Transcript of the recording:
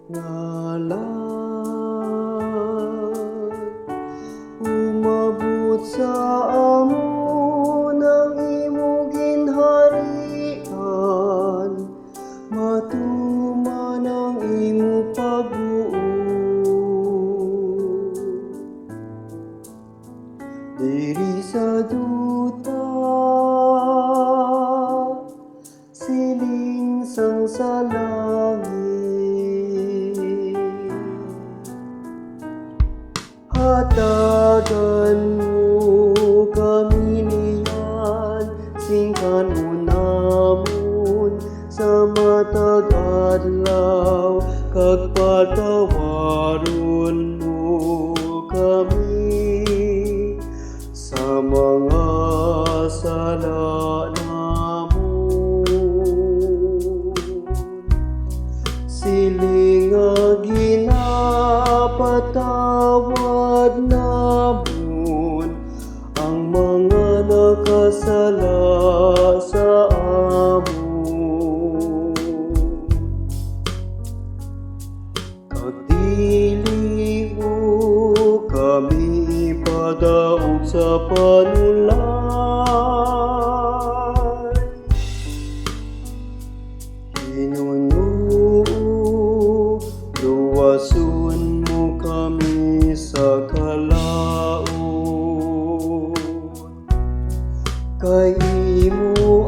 ngalan. Umabot sa amon ang imo ginharian, matuman ang imo pagbuo. Diri sa duta, siling sang sa langit, hatagan mo kami niyan, singkan mo namon sa matag adlaw, kag patawaron mo kami sa mga sala namon. Siling nga ginapatawad namon ang mga nakasala sa amon. Kag dili mo kami ipadaog sa panulay, Ginoo, luwason mo kami sa kalaon, kay imo